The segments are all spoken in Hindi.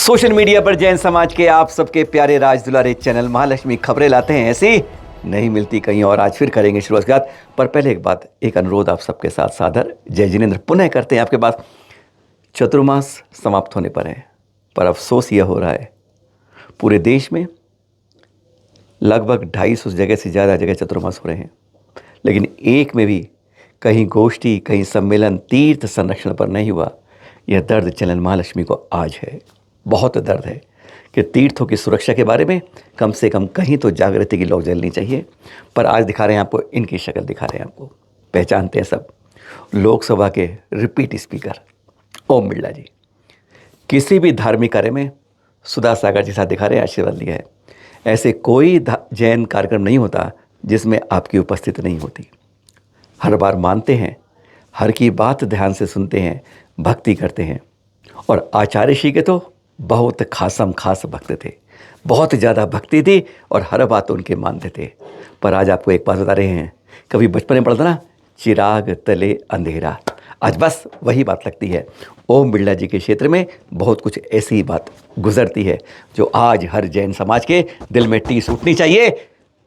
सोशल मीडिया पर जैन समाज के आप सबके प्यारे राज दुलारे चैनल महालक्ष्मी खबरें लाते हैं, ऐसी नहीं मिलती कहीं और। आज फिर करेंगे शुरुआत, पर पहले एक बात, एक अनुरोध आप सबके साथ सादर जय जिनेंद्र पुनः करते हैं आपके पास। चतुर्मास समाप्त होने पर है, पर अफसोस यह हो रहा है पूरे देश में लगभग 250 जगह से ज़्यादा जगह चतुर्मास हो रहे हैं, लेकिन एक में भी कहीं गोष्ठी, कहीं सम्मेलन तीर्थ संरक्षण पर नहीं हुआ। यह दर्द चैनल महालक्ष्मी को आज है, बहुत दर्द है कि तीर्थों की सुरक्षा के बारे में कम से कम कहीं तो जागृति की लौ जलनी चाहिए। पर आज दिखा रहे हैं आपको, इनकी शक्ल दिखा रहे हैं आपको, पहचानते हैं सब, लोकसभा के रिपीट स्पीकर ओम बिरला जी। किसी भी धार्मिक कार्य में सुधा सागर जी साथ दिखा रहे हैं, आशीर्वाद लिया है। ऐसे कोई जैन कार्यक्रम नहीं होता जिसमें आपकी उपस्थिति नहीं होती। हर बार मानते हैं, हर की बात ध्यान से सुनते हैं, भक्ति करते हैं। और आचार्य श्री के तो बहुत खासम खास भक्त थे, बहुत ज़्यादा भक्ति थी और हर बात उनके मानते थे। पर आज आपको एक बात बता रहे हैं, कभी बचपन में पढ़ा था ना, चिराग तले अंधेरा, आज बस वही बात लगती है। ओम बिरला जी के क्षेत्र में बहुत कुछ ऐसी बात गुजरती है जो आज हर जैन समाज के दिल में टीस उठनी चाहिए।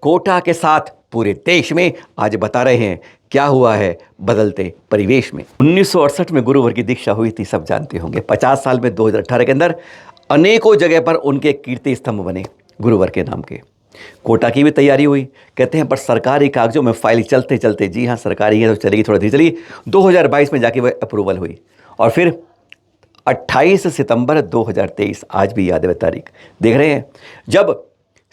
कोटा के साथ पूरे देश में आज बता रहे हैं क्या हुआ है बदलते परिवेश में। 1968 में गुरुवर की दीक्षा हुई थी, सब जानते होंगे। 50 साल में 2018 के अंदर अनेकों जगह पर उनके कीर्ति स्तंभ बने गुरुवर के नाम के। कोटा की भी तैयारी हुई, कहते हैं, पर सरकारी कागजों में फाइल चलते चलते, जी हाँ सरकारी है तो चलेगी, थोड़ा धीरे चली, 2022 में जाके वह अप्रूवल हुई। और फिर 28 सितंबर 2023, आज भी याद है तारीख, देख रहे हैं, जब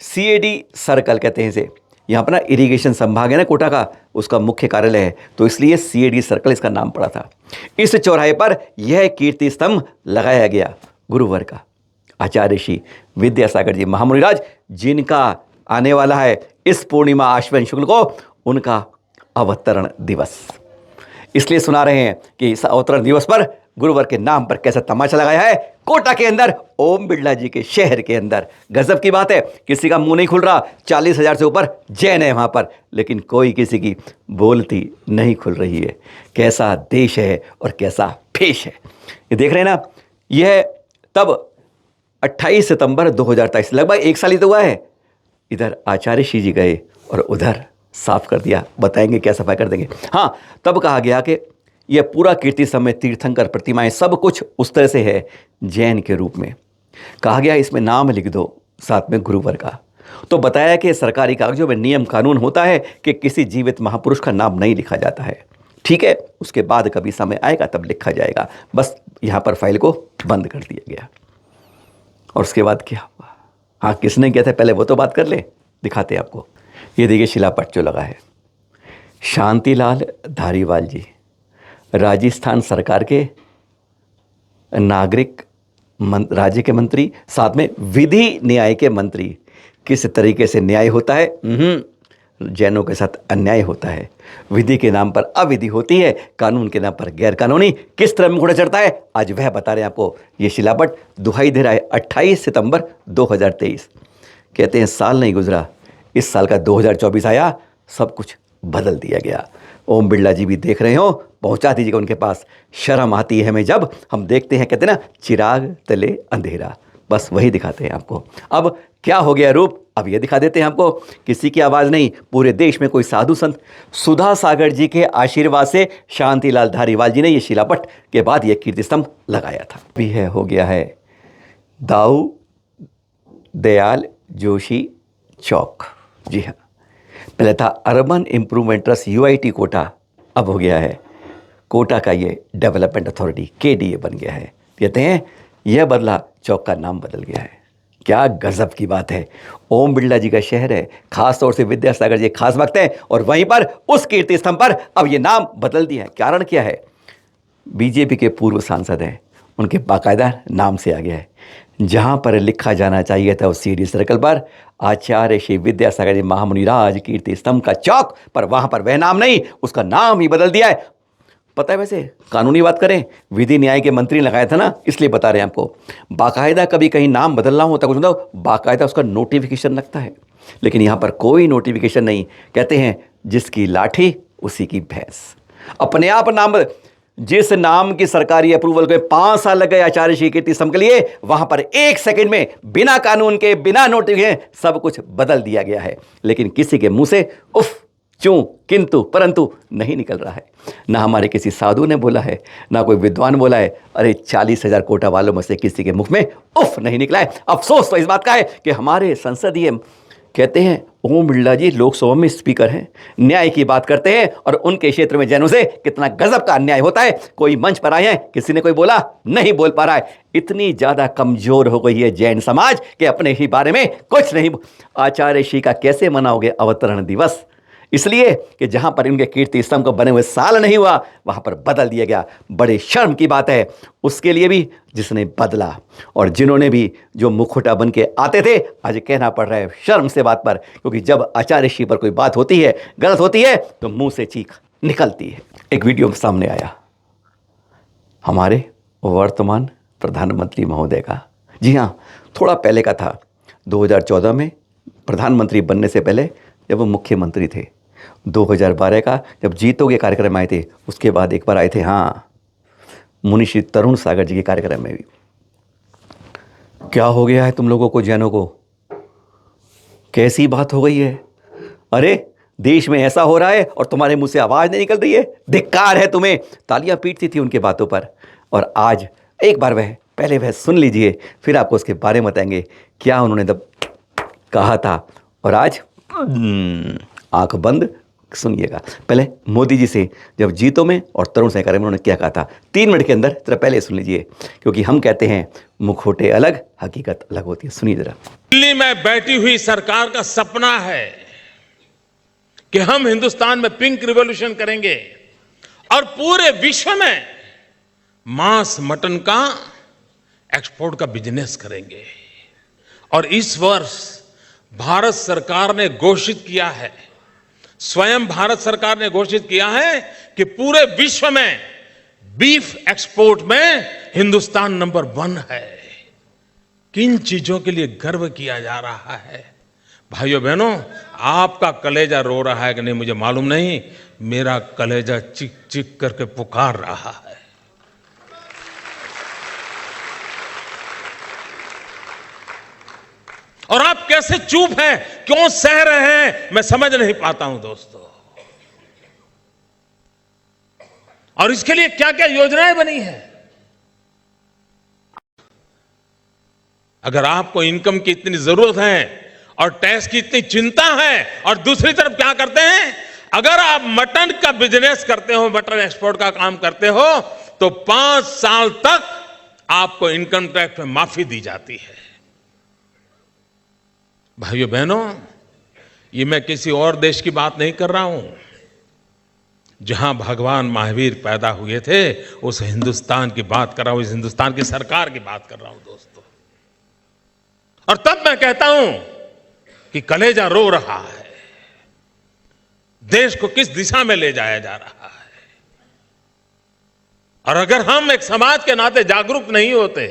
CAD सर्कल कहते हैं इसे, यहाँ पर ना इरिगेशन संभाग है ना कोटा का, उसका मुख्य कार्यालय है, तो इसलिए CAD सर्कल इसका नाम पड़ा था। इस चौराहे पर यह कीर्ति स्तंभ लगाया गया गुरुवर का, आचार्य श्री विद्यासागर जी महामुनिराज, जिनका आने वाला है इस पूर्णिमा आश्विन शुक्ल को उनका अवतरण दिवस। इसलिए सुना रहे हैं कि इस अवतरण दिवस पर गुरुवर के नाम पर कैसा तमाशा लगाया है कोटा के अंदर, ओम बिरला जी के शहर के अंदर। गजब की बात है, किसी का मुंह नहीं खुल रहा। 40,000 से ऊपर जैन है वहाँ पर, लेकिन कोई किसी की बोलती नहीं खुल रही है। कैसा देश है और कैसा भेष है, ये देख रहे हैं ना। यह तब 28 सितंबर 2023, लगभग एक साल ही तो हुआ है। इधर आचार्य श्री जी गए और उधर साफ कर दिया, बताएंगे क्या सफाई कर देंगे। हाँ, तब कहा गया कि यह पूरा कीर्ति समय, तीर्थंकर प्रतिमाएं, सब कुछ उस तरह से है जैन के रूप में। कहा गया इसमें नाम लिख दो साथ में गुरुवर का। तो बताया कि सरकारी कागजों में नियम कानून होता है कि किसी जीवित महापुरुष का नाम नहीं लिखा जाता है, ठीक है, उसके बाद कभी समय आएगा तब लिखा जाएगा। बस यहाँ पर फाइल को बंद कर दिया गया। और उसके बाद क्या हुआ, हाँ किसने किया था पहले वो तो बात कर ले, दिखाते हैं आपको। ये देखिए शिलापट जो लगा है, शांतिलाल धारीवाल जी, राजस्थान सरकार के नागरिक राज्य के मंत्री, साथ में विधि न्याय के मंत्री। किस तरीके से न्याय होता है, जैनों के साथ अन्याय होता है। विधि के नाम पर अविधि होती है, कानून के नाम पर गैर कानूनी, किस तरह मुखड़ा चढ़ता है आज वह बता रहे हैं आपको। ये शिलापट दुहाई दे रहा है 28 सितंबर 2023। कहते हैं साल नहीं गुजरा, इस साल का 2024 आया, सब कुछ बदल दिया गया। ओम बिरला जी भी देख रहे हो, पहुंचा दीजिएगा उनके पास। शर्म आती है हमें जब हम देखते हैं, कहते हैं ना, चिराग तले अंधेरा, बस वही दिखाते हैं आपको। अब क्या हो गया रूप, अब ये दिखा देते हैं आपको। किसी की आवाज़ नहीं, पूरे देश में कोई साधु संत, सुधा सागर जी के आशीर्वाद से शांतिलाल धारीवाल जी ने ये शिलापट के बाद ये कीर्ति स्तंभ लगाया था। भी है, हो गया है दाऊ दयाल जोशी चौक। जी हाँ, पहले था urban improvement trust UIT Kota, अब हो गया है कोटा का ये डेवलपमेंट अथॉरिटी KDA बन गया है। कहते हैं यह बदला, चौक का नाम बदल गया है। क्या गजब की बात है। ओम बिरला जी का शहर है, खास तौर से विद्यासागर जी खास वक्त है, और वहीं पर उस कीर्ति स्तंभ पर अब ये नाम बदल दिया है। कारण क्या है, BJP के पूर्व सांसद हैं, उनके बाकायदा नाम से आ गया है। जहाँ पर लिखा जाना चाहिए था उस CAD सर्कल पर आचार्य श्री विद्यासागर जी महामुनिराज कीर्ति स्तंभ का चौक, पर वहाँ पर वह नाम नहीं, उसका नाम ही बदल दिया है। पता है, वैसे कानूनी बात करें, विधि न्याय के मंत्री लगाया था ना, इसलिए बता रहे हैं आपको। बाकायदा कभी कहीं नाम बदलना होता कुछ मतलब बाकायदा उसका नोटिफिकेशन लगता है, लेकिन यहाँ पर कोई नोटिफिकेशन नहीं। कहते हैं जिसकी लाठी उसी की भैंस, अपने आप नाम जिस नाम की सरकारी अप्रूवल को 5 साल लग गए आचार्य श्री कीर्ति स्तंभ के लिए, वहां पर 1 सेकंड में बिना कानून के, बिना नोटिस के सब कुछ बदल दिया गया है। लेकिन किसी के मुंह से उफ, क्यों, किंतु, परंतु नहीं निकल रहा है। ना हमारे किसी साधु ने बोला है, ना कोई विद्वान बोला है। अरे 40,000 कोटा वालों में से किसी के मुख में उफ नहीं निकला है। अफसोस तो इस बात का है कि हमारे संसदीय, कहते हैं ओम बिरला जी लोकसभा में स्पीकर हैं, न्याय की बात करते हैं, और उनके क्षेत्र में जैनों से कितना गजब का अन्याय होता है। कोई मंच पर आए हैं, किसी ने कोई बोला, नहीं बोल पा रहा है। इतनी ज्यादा कमजोर हो गई है जैन समाज कि अपने ही बारे में कुछ नहीं। आचार्य श्री का कैसे मनाओगे अवतरण दिवस? इसलिए कि जहां पर इनके कीर्ति स्तंभ को बने हुए साल नहीं हुआ, वहां पर बदल दिया गया। बड़े शर्म की बात है उसके लिए भी जिसने बदला, और जिन्होंने भी जो मुखौटा बन के आते थे, आज कहना पड़ रहा है शर्म से बात पर। क्योंकि जब आचार्य श्री पर कोई बात होती है, गलत होती है, तो मुंह से चीख निकलती है। एक वीडियो सामने आया हमारे वर्तमान प्रधानमंत्री महोदय का। जी हाँ, थोड़ा पहले का था, 2014 में प्रधानमंत्री बनने से पहले जब वो मुख्यमंत्री थे। 2012 का जब जीतोगे कार्यक्रम आए थे, उसके बाद एक बार आए थे, हाँ, मुनिश्री तरुण सागर जी के कार्यक्रम में भी। क्या हो गया है तुम लोगों को, जैनों को? कैसी बात हो गई है? अरे देश में ऐसा हो रहा है और तुम्हारे मुंह से आवाज नहीं निकल रही है। धिक्कार है तुम्हें। तालियां पीटती थी उनके बातों पर, और आज एक बार पहले वह सुन लीजिए, फिर आपको उसके बारे में बताएंगे क्या उन्होंने तब कहा था। और आज आंख बंद सुनिएगा। पहले मोदी जी से जब जीतों में और तरुण सहकारी में उन्होंने क्या कहा था, 3 मिनट के अंदर। जरा पहले सुन लीजिए, क्योंकि हम कहते हैं मुखौटे अलग, हकीकत अलग होती है। सुनिए जरा। दिल्ली में बैठी हुई सरकार का सपना है कि हम हिंदुस्तान में पिंक रिवॉल्यूशन करेंगे और पूरे विश्व में मांस मटन का एक्सपोर्ट का बिजनेस करेंगे। और इस वर्ष भारत सरकार ने घोषित किया है, स्वयं भारत सरकार ने घोषित किया है कि पूरे विश्व में बीफ एक्सपोर्ट में हिंदुस्तान नंबर 1 है। किन चीजों के लिए गर्व किया जा रहा है? भाइयों बहनों, आपका कलेजा रो रहा है कि नहीं मुझे मालूम नहीं, मेरा कलेजा चिक चिक करके पुकार रहा है। और आप कैसे चुप हैं, क्यों सह रहे हैं, मैं समझ नहीं पाता हूं दोस्तों। और इसके लिए क्या क्या योजनाएं बनी है। अगर आपको इनकम की इतनी जरूरत है और टैक्स की इतनी चिंता है, और दूसरी तरफ क्या करते हैं, अगर आप मटन का बिजनेस करते हो, मटन एक्सपोर्ट का काम करते हो, तो 5 साल तक आपको इनकम टैक्स में माफी दी जाती है। भाइयों बहनों, ये मैं किसी और देश की बात नहीं कर रहा हूं। जहां भगवान महावीर पैदा हुए थे, उस हिंदुस्तान की बात कर रहा हूं, इस हिंदुस्तान की सरकार की बात कर रहा हूं दोस्तों। और तब मैं कहता हूं कि कलेजा रो रहा है, देश को किस दिशा में ले जाया जा रहा है। और अगर हम एक समाज के नाते जागरूक नहीं होते,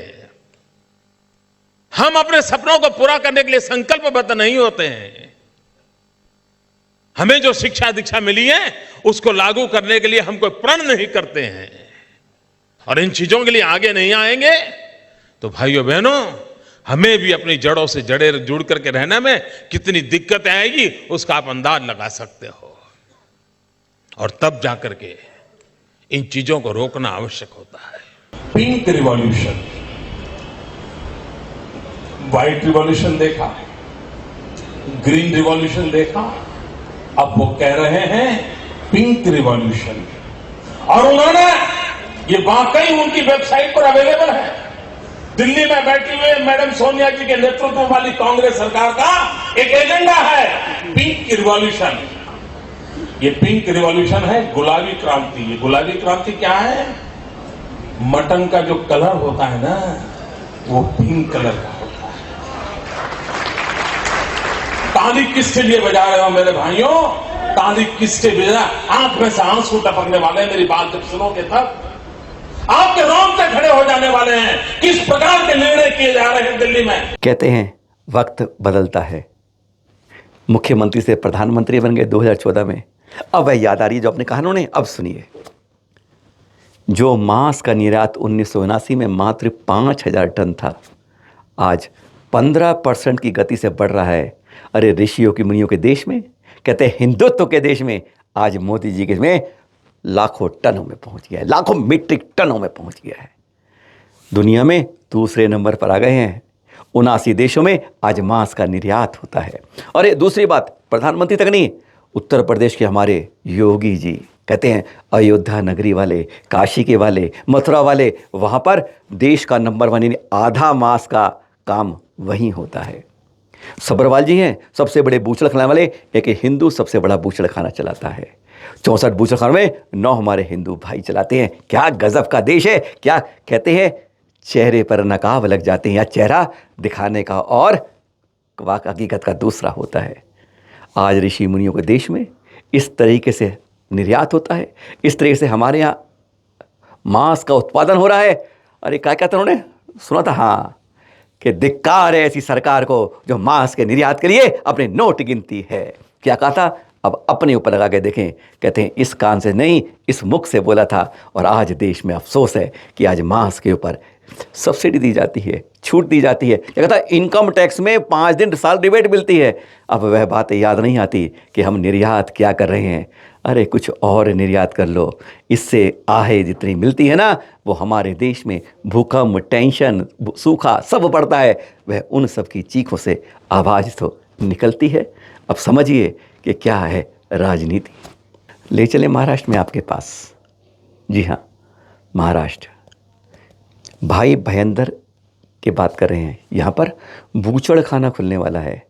हम अपने सपनों को पूरा करने के लिए संकल्पबद्ध नहीं होते हैं, हमें जो शिक्षा दीक्षा मिली है उसको लागू करने के लिए हम कोई प्रण नहीं करते हैं, और इन चीजों के लिए आगे नहीं आएंगे, तो भाइयों बहनों, हमें भी अपनी जड़ों से जुड़ करके रहने में कितनी दिक्कत आएगी उसका आप अंदाज लगा सकते हो। और तब जाकर के इन चीजों को रोकना आवश्यक होता है। पिंक रिवॉल्यूशन, व्हाइट रिवॉल्यूशन देखा, ग्रीन रिवॉल्यूशन देखा, अब वो कह रहे हैं पिंक रिवॉल्यूशन। और उन्होंने, ये वाकई उनकी वेबसाइट पर अवेलेबल है, दिल्ली में बैठी हुए मैडम सोनिया जी के नेतृत्व वाली कांग्रेस सरकार का एक एजेंडा है पिंक रिवॉल्यूशन। ये पिंक रिवॉल्यूशन है गुलाबी क्रांति। ये गुलाबी क्रांति क्या है? मटन का जो कलर होता है ना, वो पिंक कलर का होता है। ताली किसके लिए बजा रहे हो मेरे भाइयों? ताली किसके बजा? आंख में से आंसू टपकने वाले हैं मेरी बात जब सुनोगे तब। आपके रोंगटे खड़े हो जाने वाले हैं। किस प्रकार के निर्णय किए जा रहे हैं दिल्ली में। कहते हैं वक्त बदलता है। मुख्यमंत्री से प्रधानमंत्री बन गए 2014 में। अब वह याद आ रही है जो आपने कहा उन्होंने। अब सुनिए, जो मांस का निर्यात 1979 में मात्र 5,000 टन था, आज 15% की गति से बढ़ रहा है। अरे ऋषियों की मुनियों के देश में, कहते हैं हिंदुत्व के देश में, आज मोदी जी के में लाखों टनों में पहुंच गया है, लाखों मीट्रिक टनों में पहुंच गया है। दुनिया में दूसरे नंबर पर आ गए हैं। 79 देशों में आज मांस का निर्यात होता है। और ये दूसरी बात, प्रधानमंत्री तक नहीं, उत्तर प्रदेश के हमारे योगी जी कहते हैं अयोध्या नगरी वाले, काशी के वाले, मथुरा वाले, वहाँ पर देश का नंबर 1 यानी आधा मांस का काम वहीं होता है। सब्बरवाल जी हैं सबसे बड़े बूचड़ खाने वाले, एक हिंदू सबसे बड़ा बूचड़ खाना चलाता है। 64 बूचड़ खानों में 9 हमारे हिंदू भाई चलाते हैं। क्या गजब का देश है। क्या कहते हैं, चेहरे पर नकाब लग जाते हैं, या चेहरा दिखाने का और हकीकत का दूसरा होता है। आज ऋषि मुनियों के देश में इस तरीके से निर्यात होता है, इस तरीके से हमारे यहाँ मांस का उत्पादन हो रहा है। अरे क्या कहते हैं उन्होंने, सुना था, हाँ, कि धिक्कार है ऐसी सरकार को जो मांस के निर्यात के लिए अपने नोट गिनती है। क्या कहा था, अब अपने ऊपर लगा के देखें। कहते हैं इस कान से नहीं, इस मुख से बोला था। और आज देश में अफसोस है कि आज मांस के ऊपर सब्सिडी दी जाती है, छूट दी जाती है। क्या कहता है, इनकम टैक्स में 5 दिन साल रिबेट मिलती है। अब वह बातें याद नहीं आती कि हम निर्यात क्या कर रहे हैं। अरे कुछ और निर्यात कर लो, इससे आहें जितनी मिलती है ना, वो हमारे देश में भूकंप, टेंशन, सूखा सब पड़ता है। वह उन सब की चीखों से आवाज़ तो निकलती है। अब समझिए कि क्या है राजनीति। ले चले महाराष्ट्र में आपके पास। जी हाँ, महाराष्ट्र, भाई भयंदर की बात कर रहे हैं। यहाँ पर बूचड़ खाना खुलने वाला है।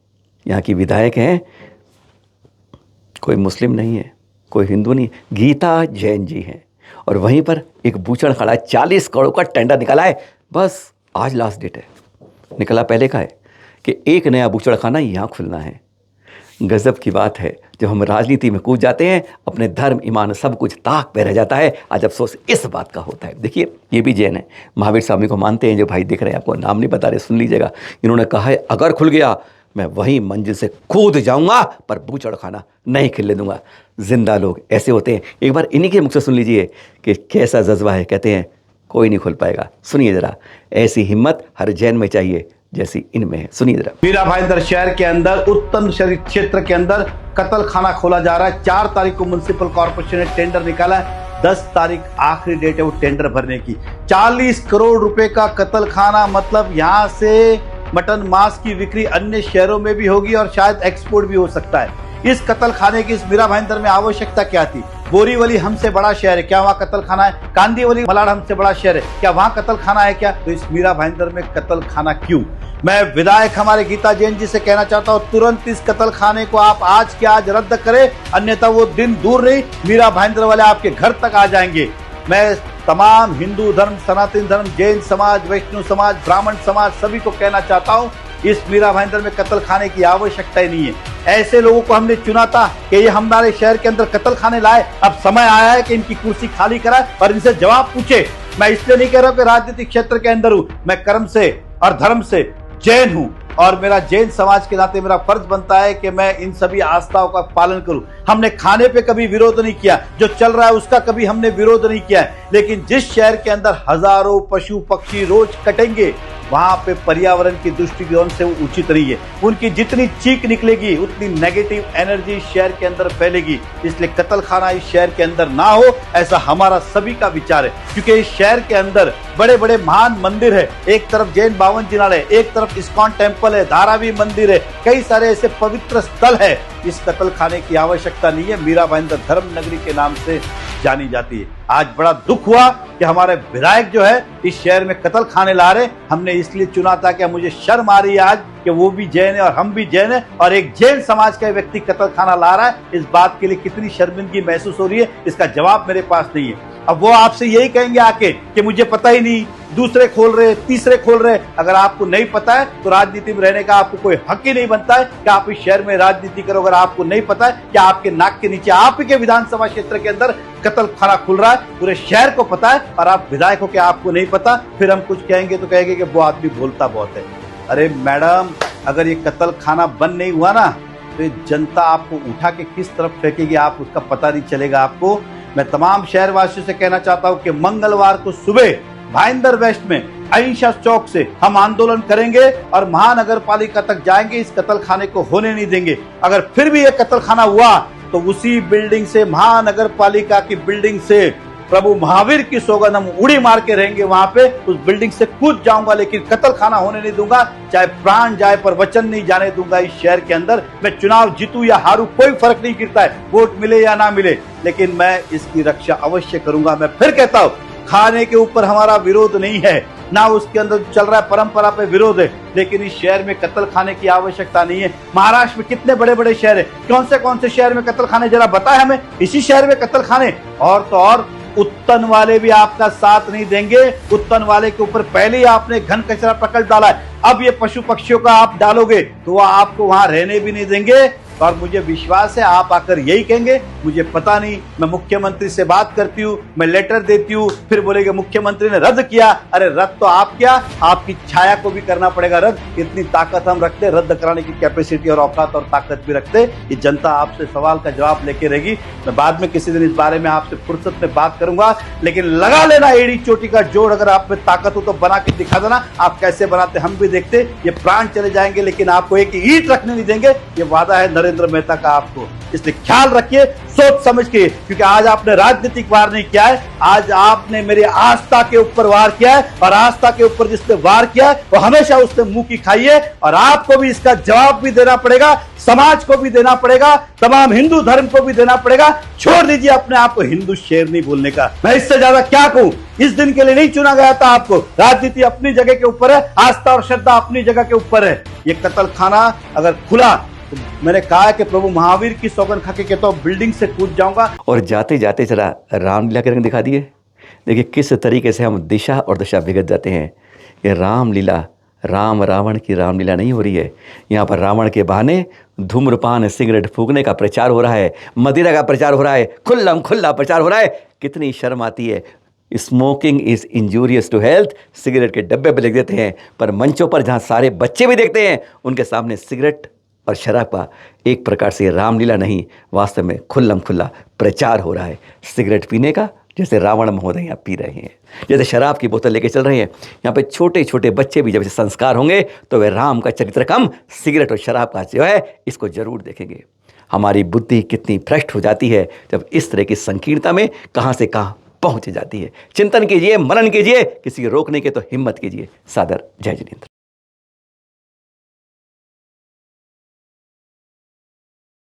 यहाँ की विधायक हैं, कोई मुस्लिम नहीं है, कोई हिंदू नहीं, गीता जैन जी हैं। और वहीं पर एक बूचड़ खाना 40 करोड़ का टेंडर निकला है। बस आज लास्ट डेट है, निकला पहले का है कि एक नया बूचड़ खाना यहाँ खुलना है। गजब की बात है, जब हम राजनीति में कूद जाते हैं, अपने धर्म ईमान सब कुछ ताक पे रह जाता है। आज अफसोस इस बात का होता है। देखिए, ये भी जैन है, महावीर स्वामी को मानते हैं, जो भाई दिख रहे हैं, आपको नाम नहीं बता रहे, सुन लीजिएगा। इन्होंने कहा है अगर खुल गया मैं वहीं मंजिल से कूद जाऊंगा, पर बूचड़ खाना नहीं खिलने दूंगा। जिंदा लोग ऐसे होते हैं। एक बार इन्हीं के मुख से सुन लीजिए कि कैसा जज्बा है। कहते हैं कोई नहीं खुल पाएगा। सुनिए जरा, ऐसी हिम्मत हर जैन में चाहिए जैसी इनमें है। सुनिए जरा। मीरा भाईंदर शहर के अंदर उत्तम शहरी क्षेत्र के अंदर कत्ल खाना खोला जा रहा है। 4 तारीख को म्युनिसिपल कॉर्पोरेशन ने टेंडर निकाला है। 10 तारीख आखिरी डेट है वो टेंडर भरने की। 40 करोड़ रुपए का कत्ल खाना, मतलब यहाँ से मटन मांस की बिक्री अन्य शहरों में भी होगी और शायद एक्सपोर्ट भी हो सकता है। इस कत्ल खाने की इस मीरा भाईंदर में आवश्यकता क्या थी? बोरीवली हमसे बड़ा शहर है, क्या वहाँ कत्ल खाना है? कांदीवली मलाड हमसे बड़ा शहर है, क्या वहाँ कत्ल खाना है क्या? तो इस मीरा भाईंदर में कत्ल खाना क्यों? मैं विधायक हमारे गीता जैन जी से कहना चाहता हूँ, तुरंत इस कत्ल खाने को आप आज के आज रद्द करें, अन्यथा वो दिन दूर नहीं, मीरा भाईंदर वाले आपके घर तक आ जाएंगे। मैं तमाम हिंदू धर्म, सनातन धर्म, जैन समाज, वैष्णव समाज, ब्राह्मण समाज सभी को कहना चाहता हूँ, इस मीरा भाईंदर में कत्ल खाने की आवश्यकता ही नहीं है। ऐसे लोगों को हमने चुना था कि ये हमारे शहर के अंदर कत्ल खाने लाए। अब समय आया है कि इनकी कुर्सी खाली कराए और इनसे जवाब पूछे। मैं इसलिए नहीं कह रहा हूं कि राजनीतिक क्षेत्र के अंदर हूं, मैं कर्म से और धर्म से जैन हूं और मेरा जैन समाज के नाते मेरा फर्ज बनता है कि मैं इन सभी आस्थाओं का पालन करूं। हमने खाने पे कभी विरोध नहीं किया, जो चल रहा है उसका कभी हमने विरोध नहीं किया है। लेकिन जिस शहर के अंदर हजारों पशु पक्षी रोज कटेंगे, वहां पे पर्यावरण की दृष्टिकोण से वो उचित नहीं है। उनकी जितनी चीख निकलेगी उतनी नेगेटिव एनर्जी शहर के अंदर फैलेगी। इसलिए कत्ल खाना इस शहर के अंदर ना हो, ऐसा हमारा सभी का विचार है। क्योंकि इस शहर के अंदर बड़े बड़े महान मंदिर है, एक तरफ जैन बावन जिनाल है, एक तरफ इस्कॉन टेम्पल है, धारावी मंदिर है, कई सारे ऐसे पवित्र स्थल है। इस कत्ल खाने की आवश्यकता नहीं है। मीरा भाईंदर धर्म नगरी के नाम से जानी जाती है। आज बड़ा दुख हुआ कि हमारे विधायक जो है इस शहर में कत्ल खाने ला रहे। हमने इसलिए चुना था कि मुझे शर्म आ रही है आज कि वो भी जैन है और हम भी जैन है और एक जैन समाज का व्यक्ति कत्ल खाना ला रहा है। इस बात के लिए कितनी शर्मिंदगी महसूस हो रही है, इसका जवाब मेरे पास नहीं है। अब वो आपसे यही कहेंगे आके कि मुझे पता ही नहीं, दूसरे खोल रहे, तीसरे खोल रहे। अगर आपको नहीं पता है तो राजनीति में रहने का आपको कोई हक ही नहीं बनता है कि आप इस शहर में राजनीति करो। अगर आपको नहीं पता है कि आपके नाक के नीचे आप ही के विधानसभा क्षेत्र के अंदर कत्ल खाना खुल रहा है, पूरे शहर को पता है और आप विधायक हो के आपको नहीं पता, फिर हम कुछ कहेंगे तो कहेंगे कि वो आदमी बोलता बहुत है। अरे मैडम, अगर ये कत्ल खाना बंद नहीं हुआ ना तो ये जनता आपको उठा के किस तरफ फेंकेगी, आप उसका पता नहीं चलेगा आपको। मैं तमाम शहरवासियों से कहना चाहता हूं कि मंगलवार को सुबह भाईंदर वेस्ट में अहिंसा चौक से हम आंदोलन करेंगे और महानगर पालिका तक जाएंगे। इस कत्ल खाने को होने नहीं देंगे। अगर फिर भी यह कत्ल खाना हुआ तो उसी बिल्डिंग से, महानगर पालिका की बिल्डिंग से प्रभु महावीर की सौगंध हम उड़ी मार के रहेंगे। वहां पे उस बिल्डिंग से कूद जाऊंगा, लेकिन कत्ल खाना होने नहीं दूंगा। चाहे प्राण जाए पर वचन नहीं जाने दूंगा। इस शहर के अंदर मैं चुनाव जीतूं या हारूं कोई फर्क नहीं गिरता है, वोट मिले या ना मिले, लेकिन मैं इसकी रक्षा अवश्य करूंगा। मैं फिर कहता हूं, खाने के ऊपर हमारा विरोध नहीं है, ना उसके अंदर चल रहा है परंपरा पे विरोध है, लेकिन इस शहर में कत्ल खाने की आवश्यकता नहीं है। महाराष्ट्र में कितने बड़े बड़े शहर है, कौन से शहर में कत्ल खाने, जरा बताए हमें। इसी शहर में कत्ल खाने। और तो और उत्तन वाले भी आपका साथ नहीं देंगे। उत्तन वाले के ऊपर पहले ही आपने घन कचरा प्रकल्प डाला है, अब ये पशु पक्षियों का आप डालोगे तो वो आपको वहां रहने भी नहीं देंगे। और मुझे विश्वास है आप आकर यही कहेंगे, मुझे पता नहीं, मैं मुख्यमंत्री से बात करती हूँ, मैं लेटर देती हूँ, फिर बोलेंगे मुख्यमंत्री ने रद्द किया। अरे रद्द तो आप क्या, आपकी छाया को भी करना पड़ेगा रद्द। इतनी ताकत हम रखते, रद्द कराने की कैपेसिटी और औकात और ताकत भी रखते। ये जनता आपसे सवाल का जवाब लेके रहेगी। मैं बाद में किसी दिन इस बारे में आपसे फुर्सत में बात करूंगा, लेकिन लगा लेना एड़ी चोटी का जोड़। अगर आप में ताकत हो तो बना के दिखा देना। आप कैसे बनाते हम भी देखते। ये प्राण चले जाएंगे लेकिन आपको एक ईंट रखने नहीं देंगे, ये वादा है नरेंद्र मेहता का आपको। इसलिए ख्याल रखिए, सोच समझ के, क्योंकि आज आपने राजनीतिक वार नहीं किया है, आज आपने मेरी आस्था के ऊपर वार किया है। और आस्था के ऊपर जिसने वार किया है वो हमेशा उसने मुंह की खाई है। और आपको भी इसका जवाब भी देना पड़ेगा, समाज को भी देना पड़ेगा, तमाम हिंदू धर्म को भी देना पड़ेगा। छोड़ दीजिए अपने आप को हिंदू शेर नहीं बोलने का। मैं इससे ज्यादा क्या कहूं। इस दिन के लिए नहीं चुना गया था आपको। राजनीति अपनी जगह के ऊपर है, आस्था और श्रद्धा अपनी जगह के ऊपर है। ये कत्ल खाना अगर खुला तो मैंने कहा कि प्रभु महावीर की सौगंध खा के कहता हूं बिल्डिंग से कूद जाऊंगा। और जाते जाते जरा रामलीला के रंग दिखा दिए। देखिए किस तरीके से हम दिशा और दशा बिगड़ जाते हैं। ये रामलीला, राम रावण की रामलीला नहीं हो रही है। यहाँ पर रावण के बहाने धूम्रपान सिगरेट फूकने का प्रचार हो रहा है, मदिरा का प्रचार हो रहा है, खुल्ला प्रचार हो रहा है। कितनी शर्म आती है। Smoking is injurious to health, cigarette के डब्बे पे लिख देते हैं, पर मंचों पर जहाँ सारे बच्चे भी देखते हैं उनके सामने सिगरेट और शराब का एक प्रकार से रामलीला नहीं, वास्तव में खुल्ला प्रचार हो रहा है सिगरेट पीने का, जैसे रावण महोदय यहाँ पी रहे हैं, जैसे शराब की बोतल लेके चल रहे हैं। यहाँ पे छोटे छोटे बच्चे भी जब इसे संस्कार होंगे तो वे राम का चरित्र कम सिगरेट और शराब का जो है इसको जरूर देखेंगे। हमारी बुद्धि कितनी भ्रष्ट हो जाती है जब इस तरह की संकीर्णता में कहाँ से कहाँ पहुँच जाती है। चिंतन कीजिए, मनन कीजिए, किसी को रोकने के तो हिम्मत कीजिए। सादर जय जिनेंद्र।